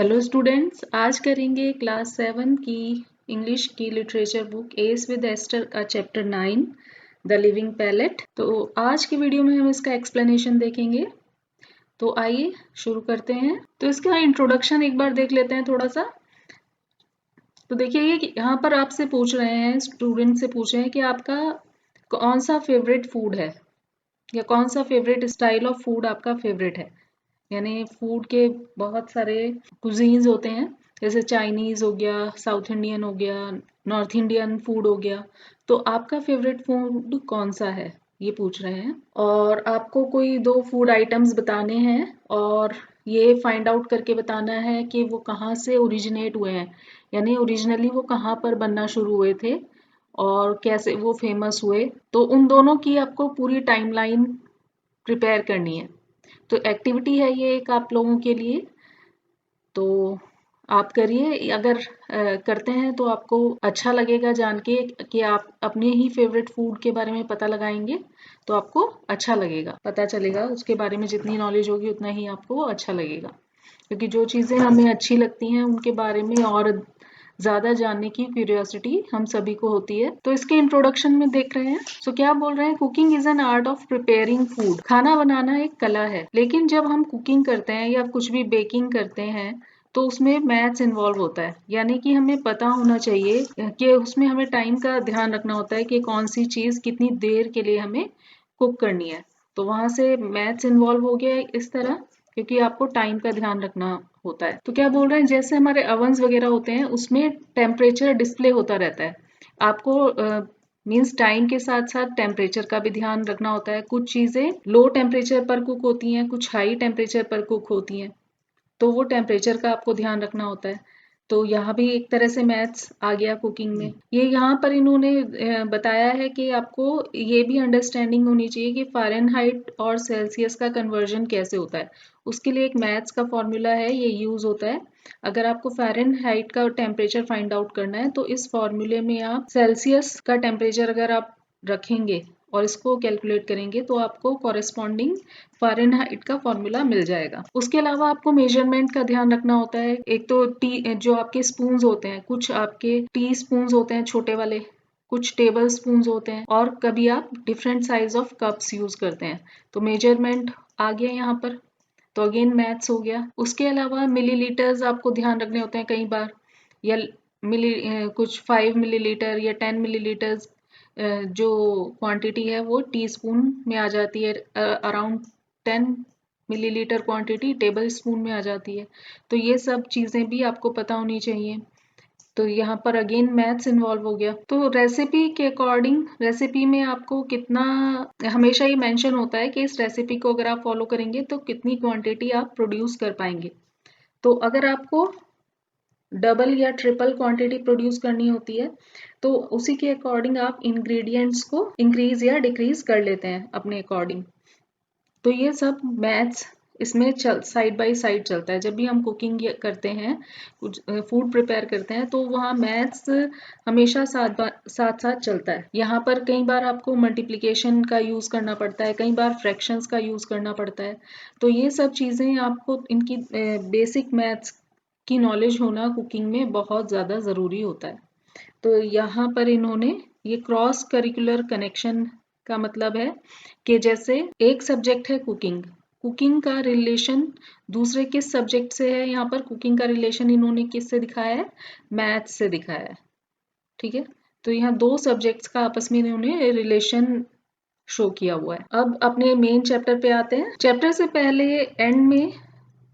Hello students, आज करेंगे class 7 की इंग्लिश की literature book S with Esther का चैप्टर 9 द लिविंग पैलेट। तो आज की वीडियो में हम इसका एक्सप्लेनेशन देखेंगे। तो आइए शुरू करते हैं। तो इसका इंट्रोडक्शन एक बार देख लेते हैं थोड़ा सा। तो देखिए ये यहाँ पर आपसे पूछ रहे हैं, स्टूडेंट से पूछ रहे हैं कि आपका कौन सा फेवरेट फूड है या कौन सा फेवरेट स्टाइल ऑफ फूड आपका फेवरेट है। यानी फूड के बहुत सारे कुजीन्स होते हैं, जैसे चाइनीज हो गया, साउथ इंडियन हो गया, नॉर्थ इंडियन फूड हो गया। तो आपका फेवरेट फूड कौन सा है, ये पूछ रहे हैं। और आपको कोई 2 फूड आइटम्स बताने हैं और ये फाइंड आउट करके बताना है कि वो कहाँ से ओरिजिनेट हुए हैं, यानी ओरिजिनली वो कहाँ पर बनना शुरू हुए थे और कैसे वो फेमस हुए। तो उन दोनों की आपको पूरी टाइमलाइन प्रिपेयर करनी है। तो एक्टिविटी है ये एक आप लोगों के लिए, तो आप करिए। अगर करते हैं तो आपको अच्छा लगेगा जान के कि आप अपने ही फेवरेट फूड के बारे में पता लगाएंगे, तो आपको अच्छा लगेगा, पता चलेगा उसके बारे में। जितनी नॉलेज होगी उतना ही आपको अच्छा लगेगा, क्योंकि जो चीज़ें हमें अच्छी लगती हैं उनके बारे में और ज़्यादा जानने की क्यूरियोसिटी हम सभी को होती है। तो इसके इंट्रोडक्शन में देख रहे हैं। सो क्या बोल रहे हैं, cooking is an art of preparing food. खाना बनाना एक कला है, लेकिन जब हम कुकिंग करते हैं या कुछ भी बेकिंग करते हैं तो उसमें मैथ्स इन्वॉल्व होता है। यानी कि हमें पता होना चाहिए कि उसमें हमें टाइम का ध्यान रखना होता है कि कौन सी चीज़ कितनी देर के लिए हमें कुक करनी है। तो वहां से मैथ्स इन्वॉल्व हो गया इस तरह, क्योंकि आपको टाइम का ध्यान रखना होता है। तो क्या बोल रहे हैं, जैसे हमारे अवन्स वगैरह होते हैं उसमें टेम्परेचर डिस्प्ले होता रहता है। आपको मीन्स टाइम के साथ साथ टेम्परेचर का भी ध्यान रखना होता है। कुछ चीज़ें लो टेम्परेचर पर कुक होती हैं, कुछ हाई टेम्परेचर पर कुक होती हैं, तो वो टेम्परेचर का आपको ध्यान रखना होता है। तो यहाँ भी एक तरह से मैथ्स आ गया कुकिंग में। ये यहाँ पर इन्होंने बताया है कि आपको ये भी अंडरस्टैंडिंग होनी चाहिए कि फ़ारेनहाइट और सेल्सियस का कन्वर्जन कैसे होता है। उसके लिए एक मैथ्स का फॉर्मूला है, ये यूज़ होता है। अगर आपको फ़ारेनहाइट का टेम्परेचर फाइंड आउट करना है तो इस फॉर्मूले में आप सेल्सियस का टेम्परेचर अगर आप रखेंगे और इसको कैलकुलेट करेंगे तो आपको कॉरेस्पॉन्डिंग फ़ारेनहाइट का फॉर्मूला मिल जाएगा। उसके अलावा आपको मेजरमेंट का ध्यान रखना होता है। एक तो टी जो आपके स्पून्स होते हैं, कुछ आपके टी स्पून्स होते हैं छोटे वाले, कुछ टेबल स्पून्स होते हैं, और कभी आप different size of cups use करते हैं। तो मेजरमेंट आ गया यहाँ पर, तो अगेन मैथ्स हो गया। उसके अलावा मिलीलीटर्स आपको ध्यान रखने होते हैं कई बार, या कुछ 5 मिलीलीटर या 10 मिलीलीटर्स जो क्वांटिटी है वो टीस्पून में आ जाती है। Around 10 millilitre quantity table spoon में आ जाती है। तो ये सब चीज़ें भी आपको पता होनी चाहिए। तो यहाँ पर अगेन मैथ्स इन्वॉल्व हो गया। तो रेसिपी के अकॉर्डिंग, रेसिपी में आपको कितना, हमेशा ये मेंशन होता है कि इस रेसिपी को अगर आप फॉलो करेंगे तो कितनी क्वांटिटी आप प्रोड्यूस कर पाएंगे। तो अगर आपको डबल या ट्रिपल क्वांटिटी प्रोड्यूस करनी होती है तो उसी के अकॉर्डिंग आप इंग्रेडिएंट्स को इंक्रीज या डिक्रीज कर लेते हैं अपने अकॉर्डिंग। तो ये सब मैथ्स इसमें साइड बाय साइड चलता है। जब भी हम कुकिंग करते हैं, कुछ फूड प्रिपेयर करते हैं, तो वहाँ मैथ्स हमेशा साथ साथ चलता है। यहाँ पर कई बार आपको मल्टीप्लिकेशन का यूज़ करना पड़ता है, कई बार फ्रैक्शंस का यूज़ करना पड़ता है। तो ये सब चीज़ें आपको, इनकी बेसिक मैथ्स की नॉलेज होना कुकिंग में बहुत ज़्यादा ज़रूरी होता है। तो यहाँ पर इन्होंने ये क्रॉस करिकुलर कनेक्शन का मतलब है कि जैसे एक सब्जेक्ट है कुकिंग, कुकिंग का रिलेशन दूसरे किस सब्जेक्ट से है। यहाँ पर कुकिंग का रिलेशन इन्होंने किससे दिखाया है, मैथ्स से दिखाया है। ठीक है, तो यहाँ 2 सब्जेक्ट्स का आपस में इन्होंने रिलेशन शो किया हुआ है। अब अपने मेन चैप्टर पे आते हैं। चैप्टर से पहले एंड में,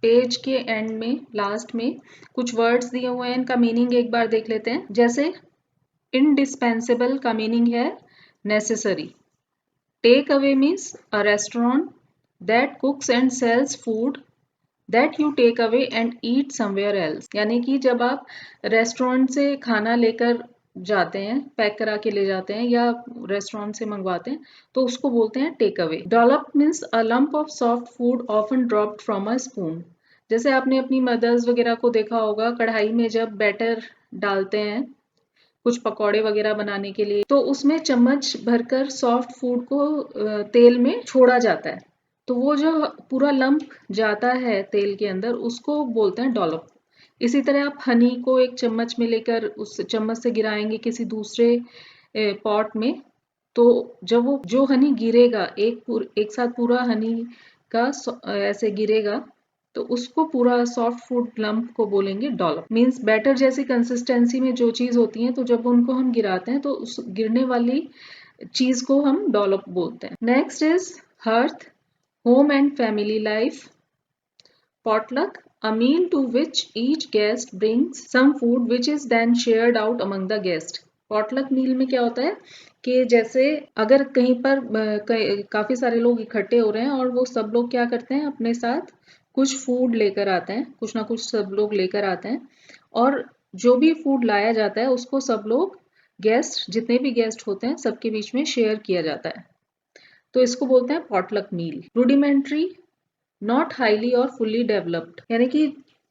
पेज के एंड में, लास्ट में कुछ वर्ड्स दिए हुए हैं, इनका मीनिंग एक बार देख लेते हैं। जैसे indispensable का मीनिंग है necessary. Take away means a restaurant that cooks and sells food that you take away and eat somewhere else. यानी कि जब आप रेस्टोरेंट से खाना लेकर जाते हैं, पैक करा के ले जाते हैं या रेस्टोरेंट से मंगवाते हैं, तो उसको बोलते हैं take away. Dollop means a lump of soft food often dropped from a spoon. जैसे आपने अपनी मदर्स वगैरह को देखा होगा, कढ़ाई में जब बैटर डालते हैं कुछ पकौड़े वगैरह बनाने के लिए, तो उसमें चम्मच भरकर सॉफ्ट फूड को तेल में छोड़ा जाता है। तो वो जो पूरा लंप जाता है तेल के अंदर, उसको बोलते हैं डॉलप। इसी तरह आप हनी को एक चम्मच में लेकर उस चम्मच से गिराएंगे किसी दूसरे पॉट में, तो जब वो जो हनी गिरेगा एक साथ पूरा हनी का ऐसे गिरेगा, तो उसको पूरा सॉफ्ट फूड लंप को बोलेंगे डॉलप। मीन्स बैटर जैसी कंसिस्टेंसी में जो चीज होती है, तो जब उनको हम गिराते हैं तो उस गिरने वाली चीज को हम डॉलप बोलते हैं। Next is hearth, home and family life. Potluck, a meal to which each guest brings some food which is then shared out among the guest. Potluck meal में क्या होता है कि जैसे अगर कहीं पर काफी सारे लोग इकट्ठे हो रहे हैं और वो सब लोग क्या करते हैं, अपने साथ कुछ फूड लेकर आते हैं, कुछ ना कुछ सब लोग लेकर आते हैं, और जो भी फूड लाया जाता है उसको सब लोग गेस्ट, जितने भी गेस्ट होते हैं, सबके बीच में शेयर किया जाता है। तो इसको बोलते हैं potluck meal. Rudimentary, not highly or fully developed, यानी कि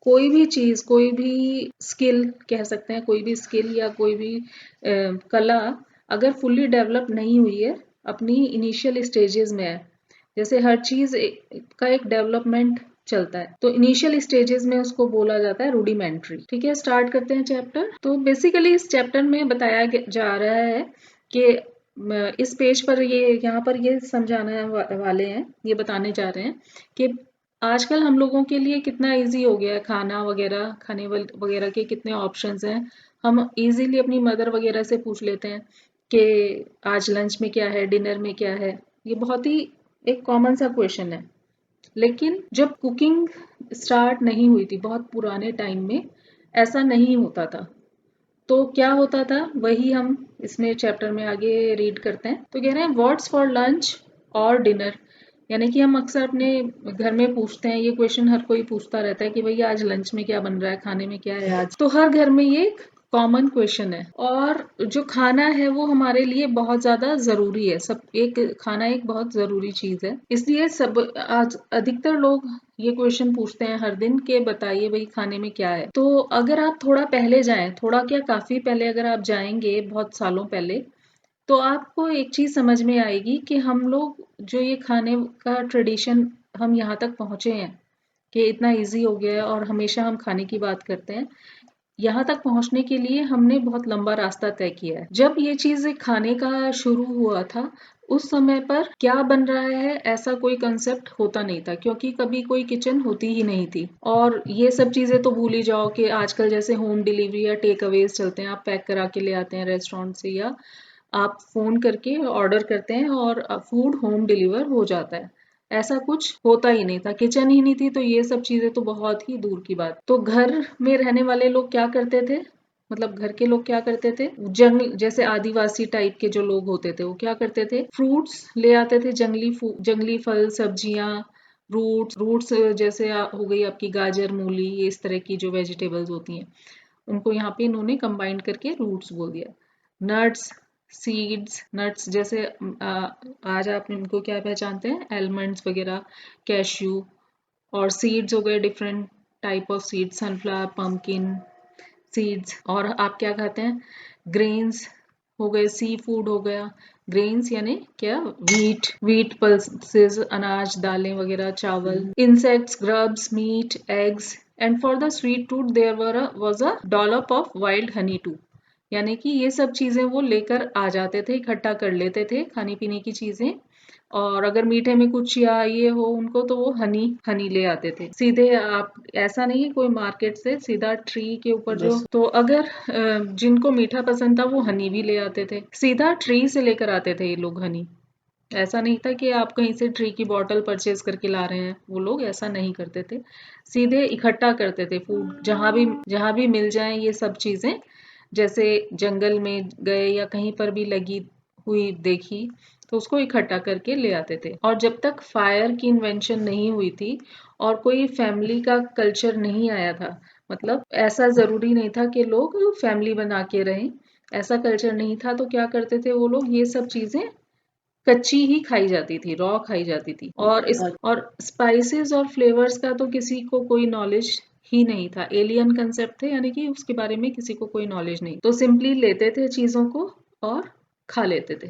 कोई भी चीज, कोई भी स्किल कह सकते हैं, कोई भी स्किल या कोई भी कला अगर फुल्ली डेवलप नहीं हुई है, अपनी इनिशियल स्टेजेस में है, जैसे हर चीज का एक डेवलपमेंट चलता है, तो इनिशियल स्टेजेस में उसको बोला जाता है रूडिमेंट्री। ठीक है, स्टार्ट करते हैं चैप्टर। तो बेसिकली इस चैप्टर में बताया जा रहा है कि इस पेज पर यहाँ पर ये समझाने वाले हैं, ये बताने जा रहे हैं कि आजकल हम लोगों के लिए कितना इजी हो गया है खाना वगैरह, खाने वगैरह के कितने ऑप्शंस हैं। हम इजीली अपनी मदर वगैरह से पूछ लेते हैं कि आज लंच में क्या है, डिनर में क्या है। ये बहुत ही एक कॉमन सा क्वेश्चन है। लेकिन जब कुकिंग स्टार्ट नहीं हुई थी, बहुत पुराने टाइम में ऐसा नहीं होता था। तो क्या होता था, वही हम इसमें चैप्टर में आगे रीड करते हैं। तो कह रहे हैं व्हाट्स फॉर लंच और डिनर, यानी कि हम अक्सर अपने घर में पूछते हैं, ये क्वेश्चन हर कोई पूछता रहता है कि भैया आज लंच में क्या बन रहा है, खाने में क्या है आज। तो हर घर में ये कॉमन क्वेश्चन है, और जो खाना है वो हमारे लिए बहुत ज्यादा जरूरी है। सब एक खाना एक बहुत जरूरी चीज है, इसलिए सब आज अधिकतर लोग ये क्वेश्चन पूछते हैं हर दिन के बताइए भाई खाने में क्या है। तो अगर आप थोड़ा पहले जाएं, थोड़ा क्या काफी पहले अगर आप जाएंगे, बहुत सालों पहले, तो आपको एक चीज समझ में आएगी कि हम लोग जो ये खाने का ट्रेडिशन हम यहाँ तक पहुंचे हैं कि इतना इजी हो गया है और हमेशा हम खाने की बात करते हैं। यहाँ तक पहुंचने के लिए हमने बहुत लंबा रास्ता तय किया है। जब ये चीज खाने का शुरू हुआ था, उस समय पर क्या बन रहा है ऐसा कोई कंसेप्ट होता नहीं था, क्योंकि कभी कोई किचन होती ही नहीं थी। और ये सब चीजें तो भूल ही जाओ कि आजकल जैसे होम डिलीवरी या टेक अवेज चलते हैं, आप पैक करा के ले आते हैं रेस्टोरेंट से, या आप फोन करके ऑर्डर करते हैं और फूड होम डिलीवर हो जाता है। ऐसा कुछ होता ही नहीं था, किचन ही नहीं थी, तो ये सब चीजें तो बहुत ही दूर की बात। तो घर में रहने वाले लोग क्या करते थे, मतलब घर के लोग क्या करते थे, जंगल जैसे आदिवासी टाइप के जो लोग होते थे वो क्या करते थे, फ्रूट्स ले आते थे, जंगली फल, सब्जियां, रूट्स जैसे हो गई आपकी गाजर, मूली, ये इस तरह की जो वेजिटेबल्स होती हैं, उनको यहाँ पे इन्होंने कंबाइन करके रूट्स बोल दिया। नट्स, सीड्स, नट्स जैसे आज आप इनको क्या पहचानते हैं, एलमंड्स वगैरह, कैश्यू। और सीड्स हो गए different type of seeds, sunflower, pumpkin seeds. और आप क्या खाते हैं, ग्रेन्स हो गए, सी फूड हो गया। ग्रेन्स यानी क्या, वीट पल्सेस, अनाज, दालें वगैरह, चावल। Insects, grubs, meat, eggs. And for the sweet tooth there was a dollop of wild honey too, यानी कि ये सब चीजें वो लेकर आ जाते थे, इकट्ठा कर लेते थे खाने पीने की चीजें। और अगर मीठे में कुछ या ये हो उनको, तो वो हनी ले आते थे सीधे। आप ऐसा नहीं है कोई मार्केट से सीधा ट्री के ऊपर जो, तो अगर जिनको मीठा पसंद था वो हनी भी ले आते थे, सीधा ट्री से लेकर आते थे ये लोग हनी। ऐसा नहीं था कि आप कहीं से ट्री की बॉटल परचेज करके ला रहे हैं, वो लोग ऐसा नहीं करते थे, सीधे इकट्ठा करते थे फूड, जहां भी मिल जाए ये सब चीजें। जैसे जंगल में गए या कहीं पर भी लगी हुई देखी, तो उसको इकट्ठा करके ले आते थे। और जब तक फायर की इन्वेंशन नहीं हुई थी और कोई फैमिली का कल्चर नहीं आया था, मतलब ऐसा जरूरी नहीं था कि लोग फैमिली बना के रहें, ऐसा कल्चर नहीं था, तो क्या करते थे वो लोग, ये सब चीजें कच्ची ही खाई जाती थी, रॉ खाई जाती थी। और स्पाइसेस और फ्लेवर्स का तो किसी को कोई नॉलेज ही नहीं था, एलियन कंसेप्ट थे, यानी कि उसके बारे में किसी को कोई नॉलेज नहीं, तो सिंपली लेते थे चीजों को और खा लेते थे।